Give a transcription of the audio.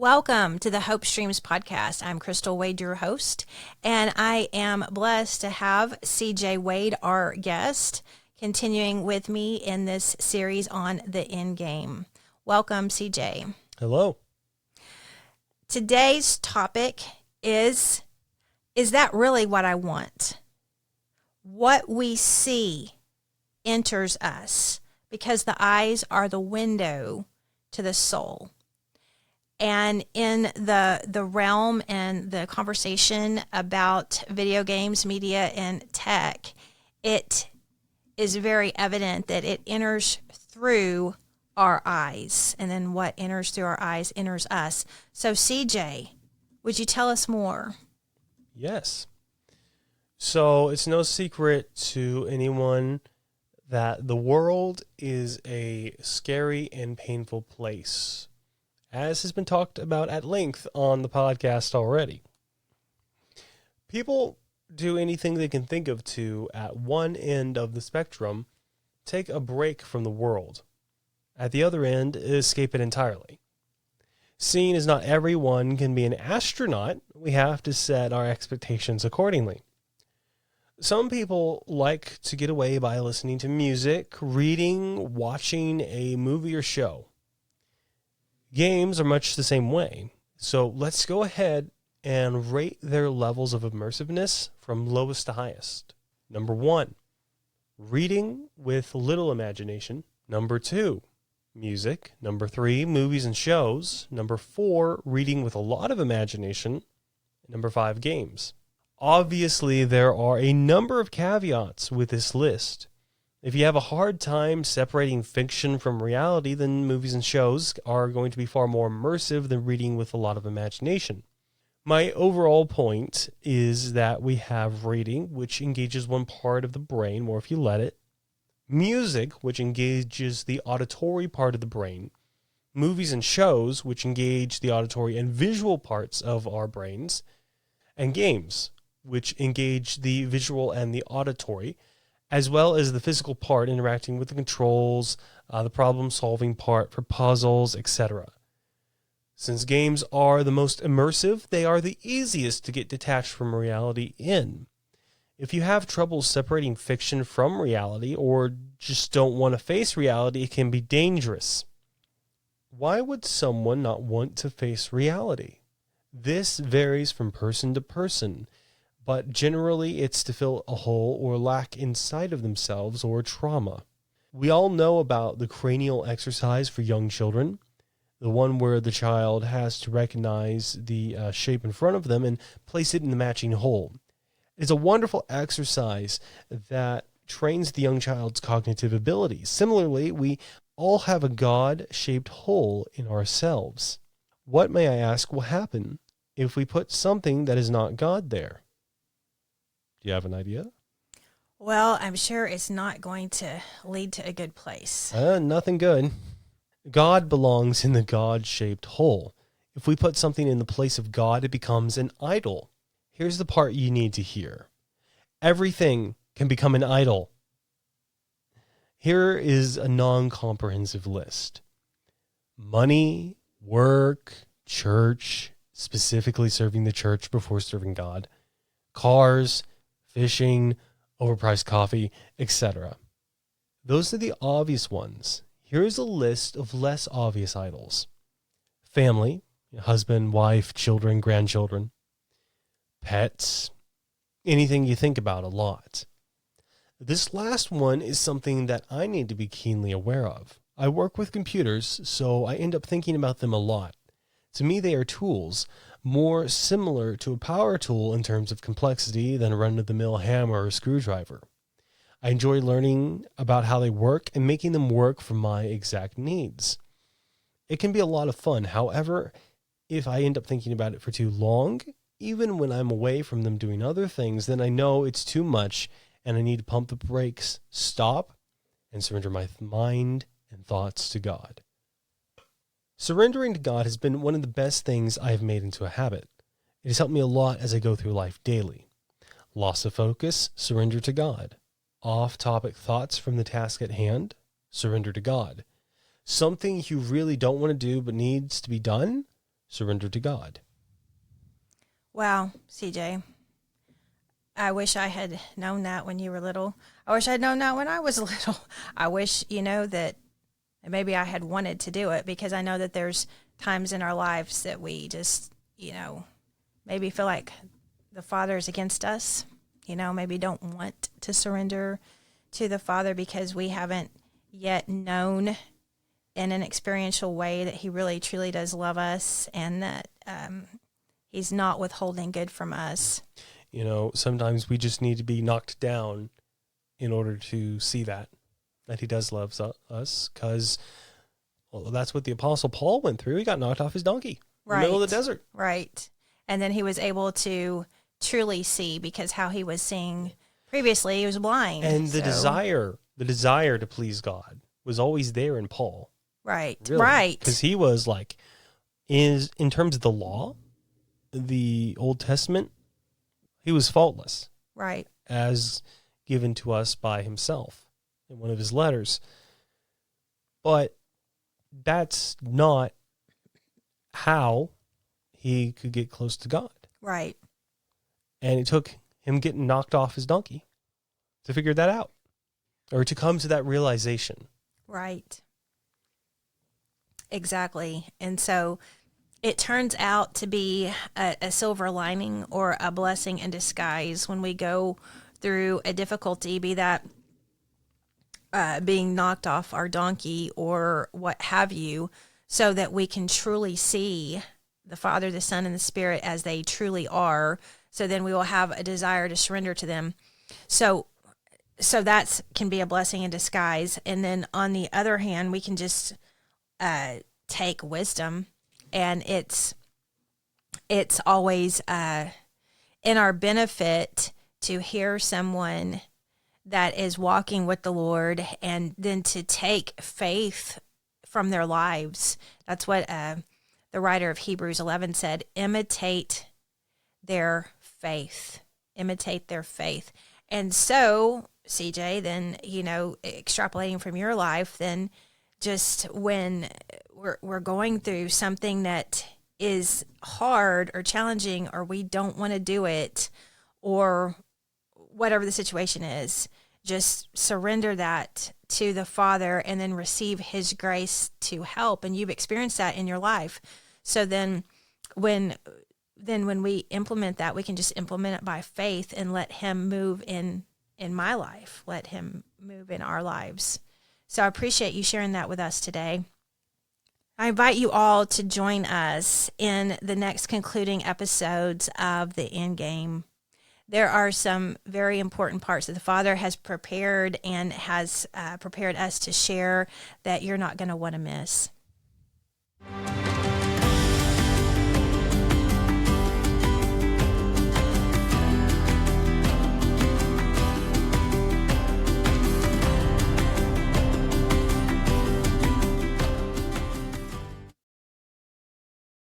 Welcome to the Hope Streams podcast. I'm Crystal Wade, your host, and I am blessed to have CJ Wade, our guest, continuing with me in this series on the end game. Welcome, CJ. Hello. Today's topic is that really what I want? What we see enters us because the eyes are the window to the soul. And in the realm and the conversation about video games, media, and tech, it is very evident that it enters through our eyes. And then what enters through our eyes enters us. So CJ, would you tell us more? Yes. So it's no secret to anyone that the world is a scary and painful place, as has been talked about at length on the podcast already. People do anything they can think of to, at one end of the spectrum, take a break from the world. At the other end, escape it entirely. Seeing as not everyone can be an astronaut, we have to set our expectations accordingly. Some people like to get away by listening to music, reading, watching a movie or show. Games are much the same way, so let's go ahead and rate their levels of immersiveness from lowest to highest. Number 1, reading with little imagination. Number 2, music. Number 3, movies and shows. Number 4, reading with a lot of imagination. Number 5, games. Obviously, there are a number of caveats with this list. If you have a hard time separating fiction from reality, then movies and shows are going to be far more immersive than reading with a lot of imagination. My overall point is that we have reading, which engages one part of the brain more if you let it. Music, which engages the auditory part of the brain. Movies and shows, which engage the auditory and visual parts of our brains. And games, which engage the visual and the auditory, as well as the physical part interacting with the controls, the problem-solving part for puzzles, etc. Since games are the most immersive, they are the easiest to get detached from reality in. If you have trouble separating fiction from reality or just don't want to face reality, it can be dangerous. Why would someone not want to face reality? This varies from person to person, but generally it's to fill a hole or lack inside of themselves or trauma. We all know about the cranial exercise for young children, the one where the child has to recognize the shape in front of them and place it in the matching hole. It's a wonderful exercise that trains the young child's cognitive abilities. Similarly, we all have a God-shaped hole in ourselves. What, may I ask, will happen if we put something that is not God there? Do you have an idea? Well, I'm sure it's not going to lead to a good place. Nothing good. God belongs in the God-shaped hole. If we put something in the place of God, it becomes an idol. Here's the part you need to hear. Everything can become an idol. Here is a non-comprehensive list. Money, work, church, specifically serving the church before serving God, cars, fishing, overpriced coffee, etc. Those are the obvious ones. Here's a list of less obvious idols. Family, husband, wife, children, grandchildren. Pets, anything you think about a lot. This last one is something that I need to be keenly aware of. I work with computers, so I end up thinking about them a lot. To me, they are tools, more similar to a power tool in terms of complexity than a run-of-the-mill hammer or screwdriver. I enjoy learning about how they work and making them work for my exact needs. It can be a lot of fun. However, if I end up thinking about it for too long, even when I'm away from them doing other things, then I know it's too much and I need to pump the brakes, stop, and surrender my mind and thoughts to God. Surrendering to God has been one of the best things I have made into a habit. It has helped me a lot as I go through life daily. Loss of focus, surrender to God. Off-topic thoughts from the task at hand, surrender to God. Something you really don't want to do but needs to be done, surrender to God. Wow, CJ. I wish I had known that when you were little. I wish I had known that when I was little. I wish, that maybe I had wanted to do it, because I know that there's times in our lives that we just, maybe feel like the Father is against us, maybe don't want to surrender to the Father because we haven't yet known in an experiential way that he really truly does love us, and that he's not withholding good from us. Sometimes we just need to be knocked down in order to see that he does love us, because that's what the Apostle Paul went through. He got knocked off his donkey in the middle of the desert. Right. And then he was able to truly see, because how he was seeing previously, he was blind. And the desire to please God was always there in Paul. Right. Really. Right. Because he was like, in terms of the law, the Old Testament, he was faultless. Right. As given to us by himself in one of his letters. But that's not how he could get close to God. Right. And it took him getting knocked off his donkey to figure that out, or to come to that realization. Right. Exactly. And so it turns out to be a silver lining or a blessing in disguise when we go through a difficulty, be that being knocked off our donkey or what have you, so that we can truly see the Father, the Son, and the Spirit as they truly are. So then we will have a desire to surrender to them. So that can be a blessing in disguise. And then on the other hand, we can just take wisdom, and it's always in our benefit to hear someone that is walking with the Lord, and then to take faith from their lives. That's what the writer of Hebrews 11 said: imitate their faith. Imitate their faith. And so, CJ, then, extrapolating from your life, then just when we're going through something that is hard or challenging, or we don't want to do it, or whatever the situation is, just surrender that to the Father and then receive his grace to help. And you've experienced that in your life. So then when we implement that, we can just implement it by faith and let him move in my life, let him move in our lives. So I appreciate you sharing that with us today. I invite you all to join us in the next concluding episodes of The End Game. There are some very important parts that the Father has prepared and has prepared us to share that you're not going to want to miss.